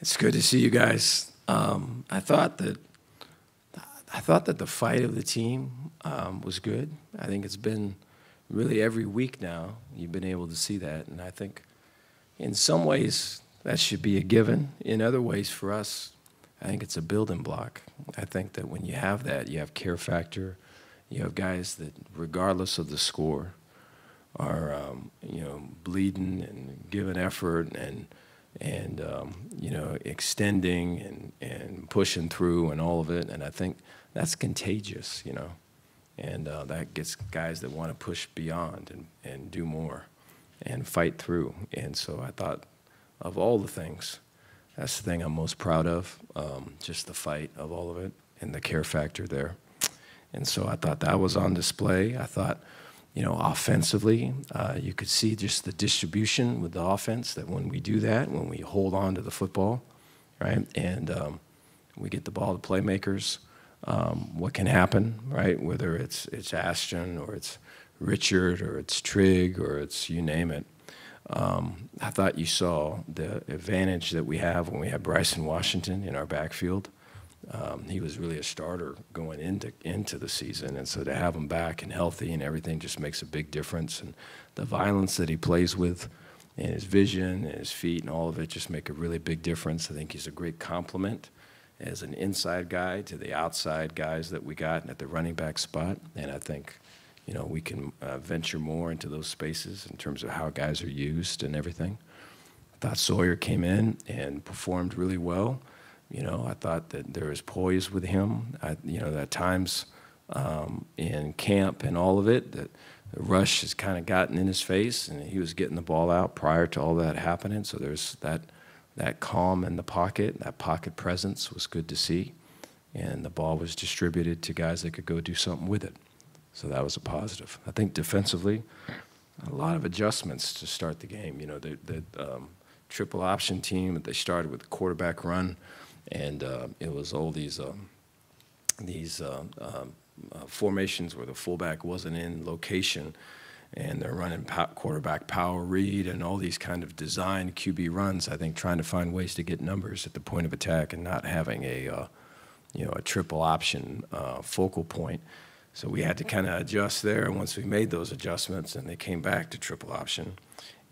It's good to see you guys. I thought that the fight of the team was good. I think it's been really every week now you've been able to see that, and I think in some ways that should be a given. In other ways, for us, I think it's a building block. I think that when you have that, you have care factor. You have guys that, regardless of the score, are bleeding and giving effort and extending and pushing through and all of it. And I think that's contagious, and that gets guys that want to push beyond and do more and fight through. And so I thought, of all the things, that's the thing I'm most proud of, just the fight of all of it and the care factor there. And so I thought that was on display. I thought, offensively, you could see just the distribution with the offense, that when we do that, when we hold on to the football, right, and we get the ball to playmakers, what can happen, right, whether it's Ashton or it's Richard or it's Trigg or it's you name it. I thought you saw the advantage that we have when we have Bryson Washington in our backfield. He was really a starter going into the season, and so to have him back and healthy and everything just makes a big difference. And the violence that he plays with, and his vision and his feet and all of it just make a really big difference. I think he's a great complement as an inside guy to the outside guys that we got at the running back spot. And I think, we can venture more into those spaces in terms of how guys are used and everything. I thought Sawyer came in and performed really well. I thought that there was poise with him. At times in camp and all of it, that the rush has kind of gotten in his face, and he was getting the ball out prior to all that happening. So there's that calm in the pocket, that pocket presence was good to see. And the ball was distributed to guys that could go do something with it. So that was a positive. I think defensively, a lot of adjustments to start the game. The triple option team, they started with the quarterback run. And it was all these formations where the fullback wasn't in location, and they're running quarterback power read and all these kind of designed QB runs. I think trying to find ways to get numbers at the point of attack and not having a triple option focal point. So we had to kind of adjust there. And once we made those adjustments, and they came back to triple option,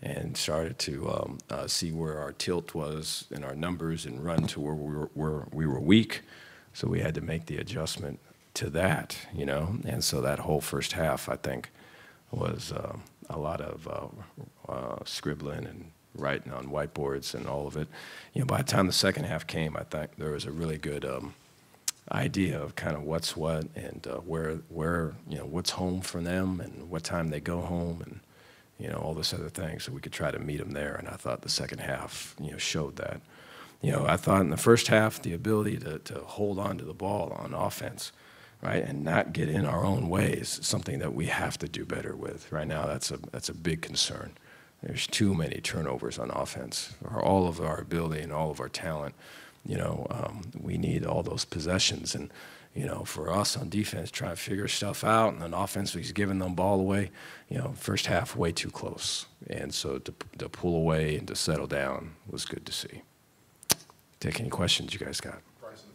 and started to see where our tilt was in our numbers and run to where we were weak. So we had to make the adjustment to that, And so that whole first half, I think, was a lot of scribbling and writing on whiteboards and all of it. By the time the second half came, I think there was a really good idea of kind of what's what and where what's home for them and what time they go home and all this other things, so we could try to meet them there. And I thought the second half, showed that. I thought in the first half, the ability to hold on to the ball on offense, right, and not get in our own way is something that we have to do better with. Right now, that's a big concern. There's too many turnovers on offense. For all of our ability and all of our talent, we need all those possessions. And for us on defense, trying to figure stuff out, and then offense, he's giving them ball away. First half way too close, and so to pull away and to settle down was good to see. Take any questions you guys got. Bryson,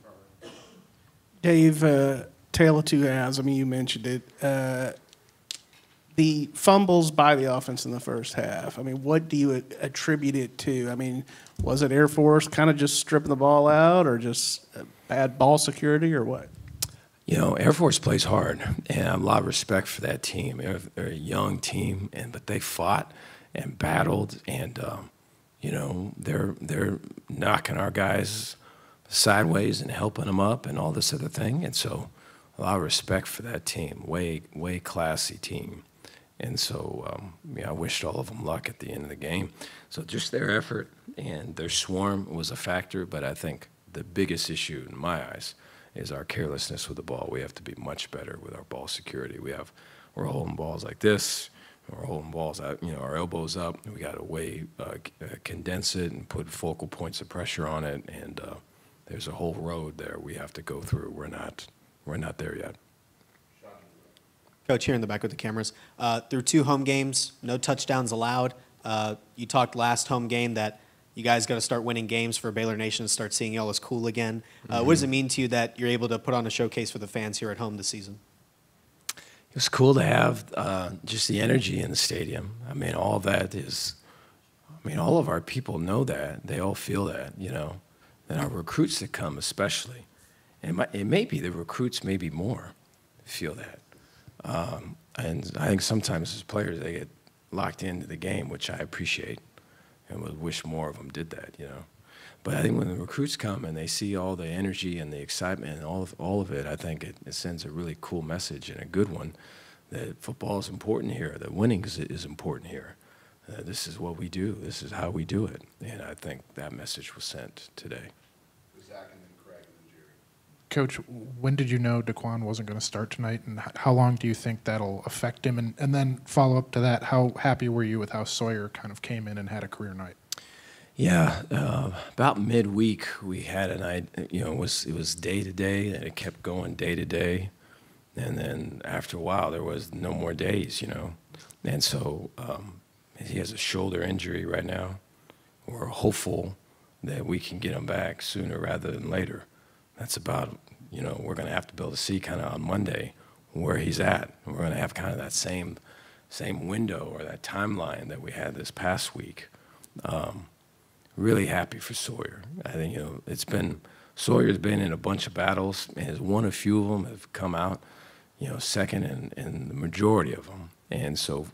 Dave, tale of two halves. I mean, you mentioned it. The fumbles by the offense in the first half. I mean, what do you attribute it to? I mean, was it Air Force kind of just stripping the ball out, or just bad ball security, or what? Air Force plays hard, and I have a lot of respect for that team. They're a young team, but they fought and battled, and they're knocking our guys sideways and helping them up and all this other thing. And so a lot of respect for that team, way classy team. And so I wished all of them luck at the end of the game. So just their effort and their swarm was a factor, but I think the biggest issue in my eyes is our carelessness with the ball. We have to be much better with our ball security. We're holding balls like this. We're holding balls out, our elbows up. We got to condense it and put focal points of pressure on it. And there's a whole road there we have to go through. We're not there yet. Coach, here in the back with the cameras. Through 2 home games, no touchdowns allowed. You talked last home game that you guys got to start winning games for Baylor Nation to start seeing y'all as cool again. What does it mean to you that you're able to put on a showcase for the fans here at home this season? It was cool to have just the energy in the stadium. I mean, all that is, I mean, all of our people know that. They all feel that, you know, and our recruits that come especially. And it may be the recruits maybe more feel that. And I think sometimes as players, they get locked into the game, which I appreciate and would wish more of them did that, you know. But I think when the recruits come and they see all the energy and the excitement and all of it, I think it sends a really cool message and a good one that football is important here, that winning is important here. This is what we do. This is how we do it. And I think that message was sent today. Coach, when did you know Daquan wasn't going to start tonight, and how long do you think that'll affect him? And then follow up to that, how happy were you with how Sawyer kind of came in and had a career night? Yeah, about midweek we had a night. You know, it was day to day, and it kept going day to day, and then after a while there was no more days. You know, and so he has a shoulder injury right now. We're hopeful that we can get him back sooner rather than later. That's about, you know, we're going to have to be able to see kind of on Monday where he's at. We're going to have kind of that same window or that timeline that we had this past week. Really happy for Sawyer. I think, you know, Sawyer's been in a bunch of battles and has won a few of them, have come out, you know, second in the majority of them. And so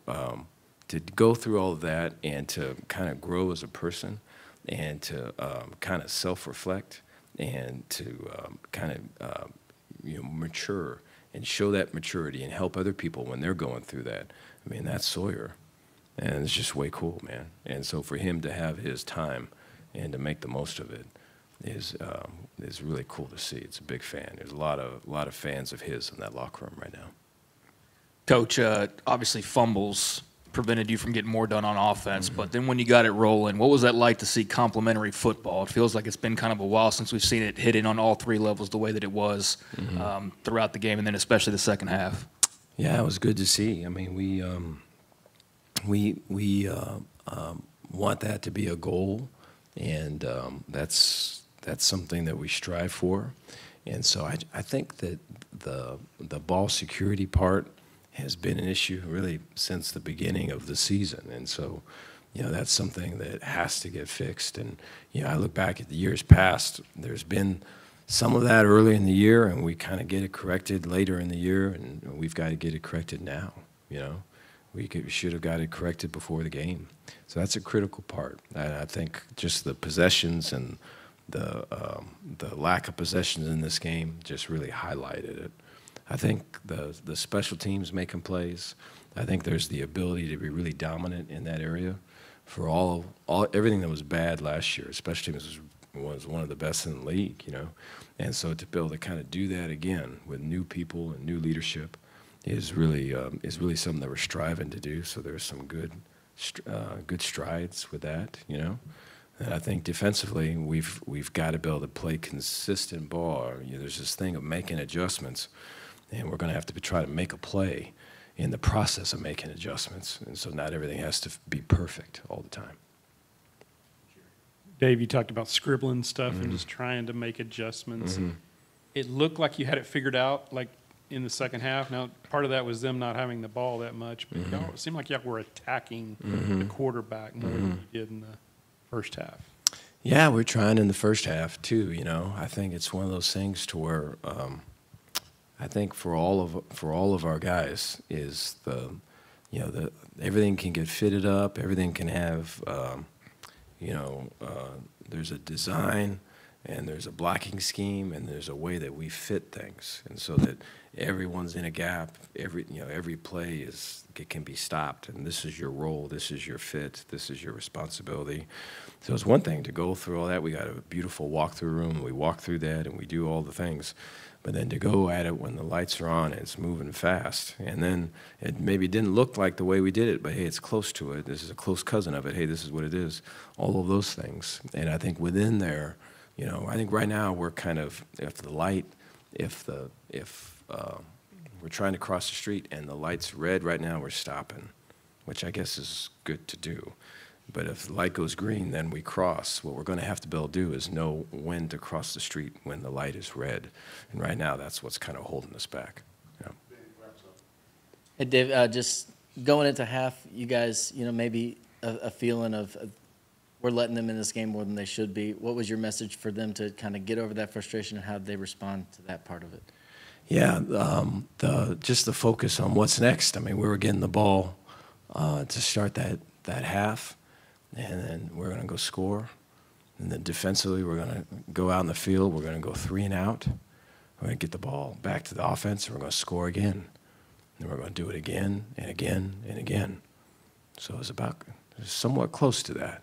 to go through all of that and to kind of grow as a person and to kind of self-reflect and to you know, mature and show that maturity and help other people when they're going through that. I mean, that's Sawyer, and it's just way cool, man. And so for him to have his time and to make the most of it is really cool to see. It's a big fan. There's a lot of fans of his in that locker room right now. Coach, obviously fumbles prevented you from getting more done on offense, but then when you got it rolling, what was that like to see complimentary football? It feels like it's been kind of a while since we've seen it hitting on all three levels the way that it was throughout the game, and then especially the second half. Yeah, it was good to see. I mean, we want that to be a goal, and that's something that we strive for. And so I think that the ball security part has been an issue really since the beginning of the season. And so, you know, that's something that has to get fixed. And, you know, I look back at the years past, there's been some of that early in the year, and we kind of get it corrected later in the year, and we've got to get it corrected now, you know. We should have got it corrected before the game. So that's a critical part. And I think just the possessions and the lack of possessions in this game just really highlighted it. I think the special teams making plays. I think there's the ability to be really dominant in that area. For everything that was bad last year, special teams was one of the best in the league, you know. And so to be able to kind of do that again with new people and new leadership is really something that we're striving to do. So there's some good strides with that, you know. And I think defensively we've got to be able to play consistent ball. You know, there's this thing of making adjustments. And we're going to have to try to make a play in the process of making adjustments. And so not everything has to be perfect all the time. Dave, you talked about scribbling stuff and just trying to make adjustments. It looked like you had it figured out, like in the second half. Now, part of that was them not having the ball that much, but it seemed like y'all were attacking the quarterback more than you did in the first half. Yeah, we're trying in the first half too. You know, I think it's one of those things to where I think for all of our guys is everything can get fitted up, everything can have there's a design and there's a blocking scheme and there's a way that we fit things, and so that everyone's in a gap. Every play can be stopped, and this is your role, this is your fit, this is your responsibility. So it's one thing to go through all that. We got a beautiful walk-through room. We walk through that and we do all the things. But then to go at it when the lights are on and it's moving fast, and then it maybe didn't look like the way we did it, but hey, it's close to it. This is a close cousin of it. Hey, this is what it is. All of those things. And I think within there, you know, I think right now we're kind of, if we're trying to cross the street and the light's red right now, we're stopping, which I guess is good to do. But if the light goes green, then we cross. What we're going to have to be able to do is know when to cross the street when the light is red. And right now, that's what's kind of holding us back. Yeah. Hey, Dave, just going into half, you guys, maybe a feeling of we're letting them in this game more than they should be. What was your message for them to kind of get over that frustration, and how did they respond to that part of it? Yeah, just the focus on what's next. I mean, we were getting the ball to start that half, and then we're going to go score. And then defensively, we're going to go out in the field. We're going to go 3 and out. We're going to get the ball back to the offense, and we're going to score again. And we're going to do it again and again and again. So it's somewhat close to that,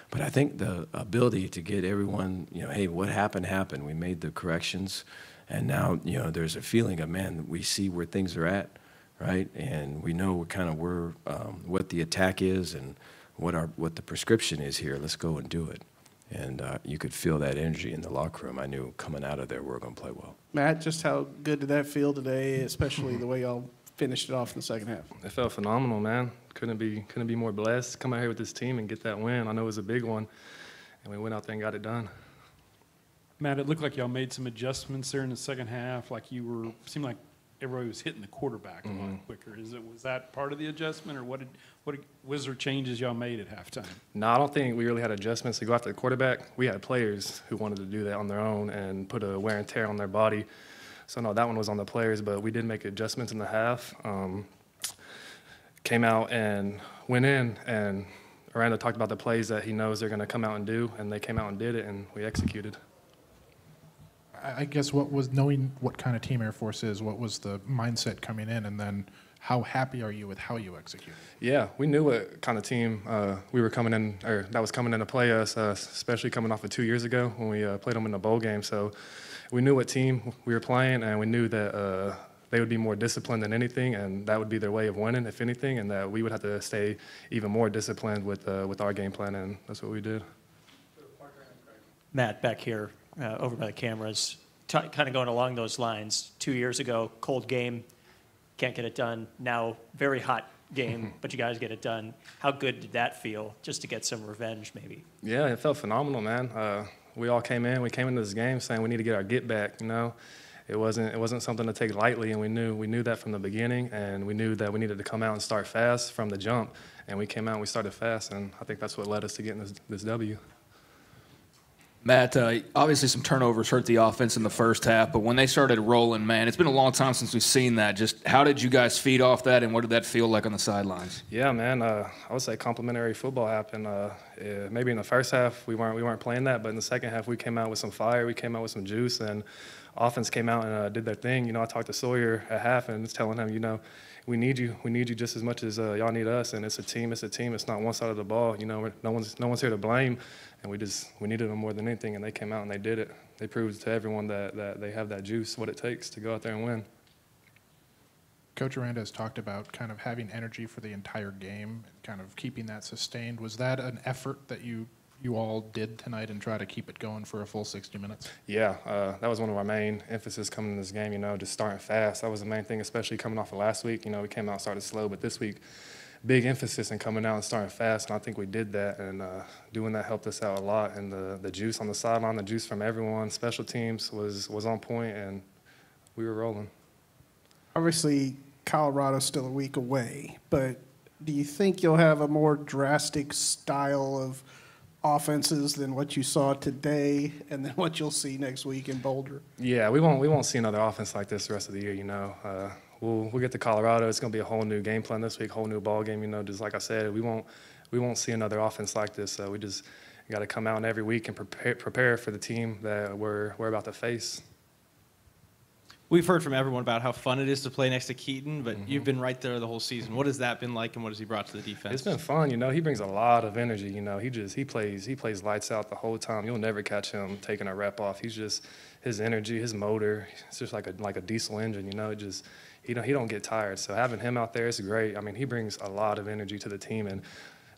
But I think the ability to get everyone, hey, what happened happened. We made the corrections, and now, there's a feeling of, man, we see where things are at, right? And we know kind of what the attack is and what the prescription is here. Let's go and do it. And you could feel that energy in the locker room. I knew coming out of there we were going to play well. Matt, just how good did that feel today, especially the way y'all finished it off in the second half? It felt phenomenal, man. Couldn't be more blessed. Come out here with this team and get that win. I know it was a big one, and we went out there and got it done. Matt, it looked like y'all made some adjustments there in the second half. Seemed like everybody was hitting the quarterback a lot quicker. Was that part of the adjustment, or what was there changes y'all made at halftime? No, I don't think we really had adjustments to go after the quarterback. We had players who wanted to do that on their own and put a wear and tear on their body. So, no, that one was on the players, but we did make adjustments in the half. Came out and went in, and Aranda talked about the plays that he knows they're going to come out and do, and they came out and did it, and we executed. I guess what was knowing what kind of team Air Force is, what was the mindset coming in, and then how happy are you with how you executed? Yeah, we knew what kind of team we were coming in, or that was coming in to play us, especially coming off of 2 years ago when we played them in the bowl game. So we knew what team we were playing, and we knew that they would be more disciplined than anything, and that would be their way of winning, if anything, and that we would have to stay even more disciplined with our game plan, and that's what we did. Matt, back here, over by the cameras, kind of going along those lines. 2 years ago, cold game, can't get it done. Now, very hot game, but you guys get it done. How good did that feel, just to get some revenge, maybe? Yeah, it felt phenomenal, man. We all came into this game saying we need to get our get back. It wasn't something to take lightly, and we knew that from the beginning, and we knew that we needed to come out and start fast from the jump. And we came out and we started fast, and I think that's what led us to getting this W. Matt, obviously some turnovers hurt the offense in the first half, but when they started rolling, man, it's been a long time since we've seen that. Just how did you guys feed off that, and what did that feel like on the sidelines? Yeah, man, I would say complimentary football happened. Maybe in the first half we weren't playing that, but in the second half we came out with some fire, we came out with some juice, and offense came out and did their thing. I talked to Sawyer at half and was telling him, we need you just as much as y'all need us, and it's a team. It's not one side of the ball. No one's here to blame, and we needed them more than anything, and they came out and they did it. They proved to everyone that they have that juice, what it takes to go out there and win. Coach Aranda has talked about kind of having energy for the entire game, kind of keeping that sustained. Was that an effort that you all did tonight and try to keep it going for a full 60 minutes? Yeah, that was one of our main emphasis coming in this game, just starting fast. That was the main thing, especially coming off of last week. We came out and started slow, but this week, big emphasis in coming out and starting fast, and I think we did that, and doing that helped us out a lot. And the juice on the sideline, the juice from everyone, special teams was on point, and we were rolling. Obviously, Colorado's still a week away, but do you think you'll have a more drastic style of offenses than what you saw today and then what you'll see next week in Boulder? Yeah, we won't see another offense like this the rest of the year. We'll get to Colorado. It's going to be a whole new game plan this week, whole new ball game. Just like I said, we won't see another offense like this. We just got to come out every week and prepare for the team that we're about to face. We've heard from everyone about how fun it is to play next to Keaton, but you've been right there the whole season. What has that been like, and what has he brought to the defense? It's been fun. He brings a lot of energy. He plays lights out the whole time. You'll never catch him taking a rep off. He's just his energy, his motor. It's just like a diesel engine. He don't get tired. So having him out there is great. He brings a lot of energy to the team, and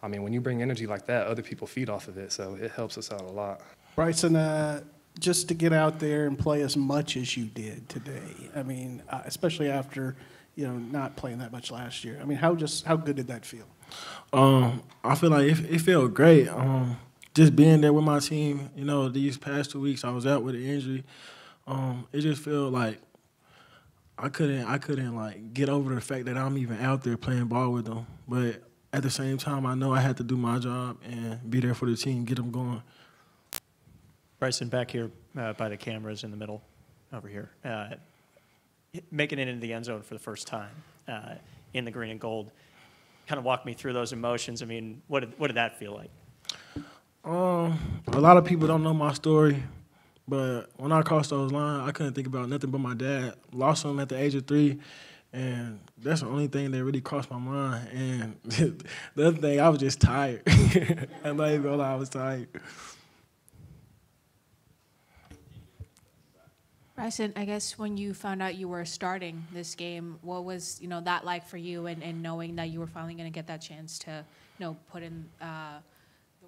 when you bring energy like that, other people feed off of it. So it helps us out a lot. Bryson, just to get out there and play as much as you did today, especially after not playing that much last year. How good did that feel? I feel like it felt great. Just being there with my team. You know, these past 2 weeks I was out with an injury. It just felt like I couldn't like get over the fact that I'm even out there playing ball with them. But at the same time, I know I had to do my job and be there for the team, get them going. Bryson, back here by the cameras in the middle over here. Making it into the end zone for the first time in the green and gold. Kind of walk me through those emotions. I mean, what did that feel like? A lot of people don't know my story, but when I crossed those lines, I couldn't think about nothing but my dad. Lost him at the age of 3, and that's the only thing that really crossed my mind. And the other thing, I was just tired. I'm not even gonna lie, I was tired. Bryson, I guess when you found out you were starting this game, what was that like for you, and knowing that you were finally going to get that chance to put in the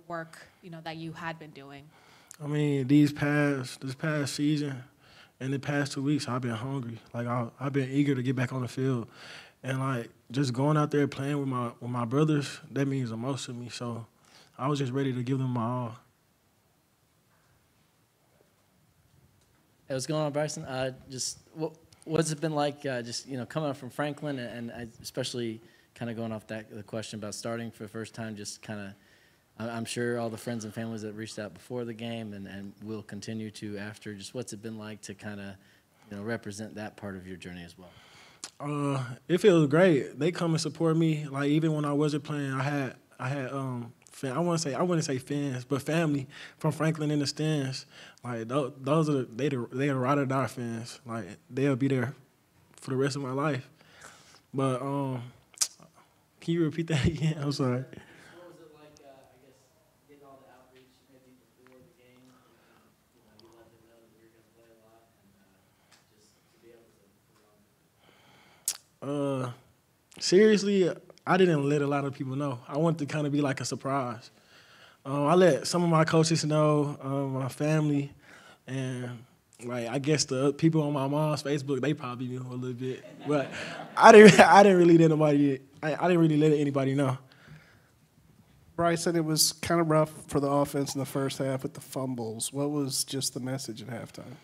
work that you had been doing? I mean, this past season and the past 2 weeks, I've been hungry. Like I've been eager to get back on the field, and like just going out there playing with my brothers, that means the most to me. So I was just ready to give them my all. Hey, what's going on, Bryson? What's it been like? Coming up from Franklin, and especially kind of going off the question about starting for the first time. Just kind of, I'm sure all the friends and families that reached out before the game and will continue to after. Just what's it been like to kind of, represent that part of your journey as well? It feels great. They come and support me. Like even when I wasn't playing, I had I wouldn't say fans, but family from Franklin in the stands. Like those are they are ride or die fans. Like they'll be there for the rest of my life. But can you repeat that again? I'm sorry. What was it like? Getting all the outreach maybe before the game, and you let them know that you're going to play a lot, and just to be able to. Seriously, I didn't let a lot of people know. I wanted to kind of be like a surprise. I let some of my coaches know, my family, and like I guess the people on my mom's Facebook, they probably knew a little bit. But I didn't really let anybody know. Bryson, it was kind of rough for the offense in the first half with the fumbles. What was just the message at halftime?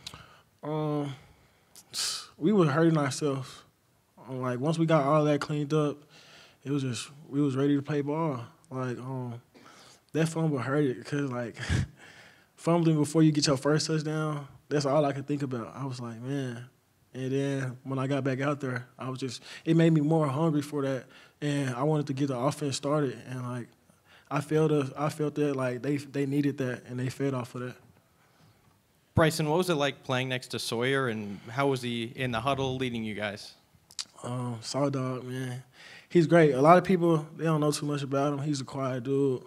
We were hurting ourselves. Like once we got all that cleaned up, it was just we was ready to play ball. Like that fumble hurt it because like fumbling before you get your first touchdown, that's all I could think about. I was like, man. And then when I got back out there, it made me more hungry for that, and I wanted to get the offense started. And like I felt that like they needed that, and they fed off of that. Bryson, what was it like playing next to Sawyer, and how was he in the huddle leading you guys? Saw Dog, man. He's great. A lot of people, they don't know too much about him. He's a quiet dude.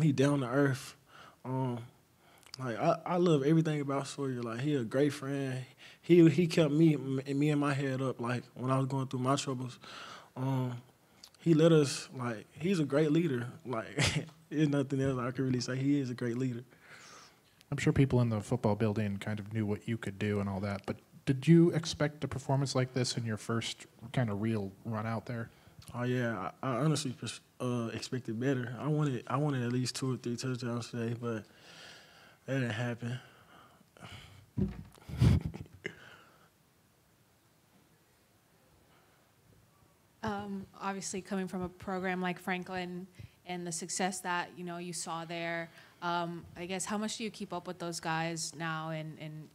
He down to earth. I love everything about Sawyer. Like he a great friend. He kept me and my head up. Like when I was going through my troubles. He let us he's a great leader. Like there's nothing else I can really say. He is a great leader. I'm sure people in the football building kind of knew what you could do and all that, but did you expect a performance like this in your first kind of real run out there? Oh yeah, I honestly expected better. I wanted at least 2 or 3 touchdowns today, but that didn't happen. Obviously, coming from a program like Franklin and the success that you saw there, I guess how much do you keep up with those guys now, and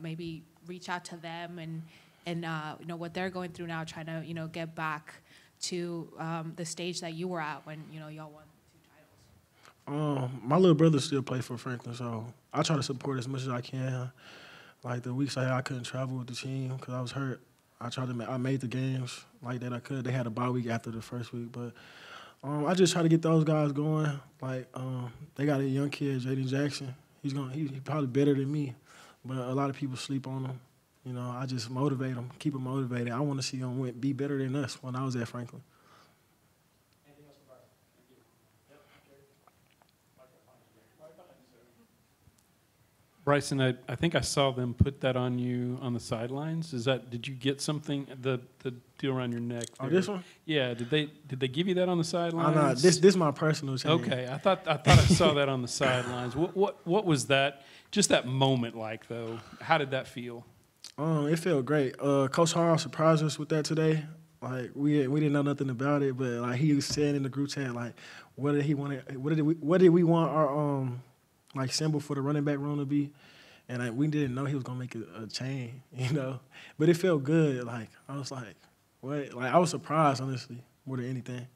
maybe reach out to them and what they're going through now, trying to get back to the stage that you were at when y'all won 2 titles? My little brother still plays for Franklin, so I try to support as much as I can. Like the weeks I couldn't travel with the team because I was hurt. I made the games like that I could. They had a bye week after the first week, but I just try to get those guys going. Like they got a young kid, Jaden Jackson. He's probably better than me, but a lot of people sleep on him. I just motivate them, keep them motivated. I want to see them be better than us when I was at Franklin. Anything else for Bryson? Thank you. Yep, Bryson, I think I saw them put that on you on the sidelines. Did you get something, the deal around your neck? Oh, there? this one? Yeah. Did they give you that on the sidelines? Oh, no, this my personal chain. Okay. I thought I saw that on the sidelines. What was that? Just that moment like though? How did that feel? It felt great. Coach Hall surprised us with that today. Like we didn't know nothing about it, but like he was saying in the group chat, like what did we want our like symbol for the running back room to be, and we didn't know he was gonna make a chain, you know. But it felt good. Like I was like, what? Like I was surprised honestly more than anything.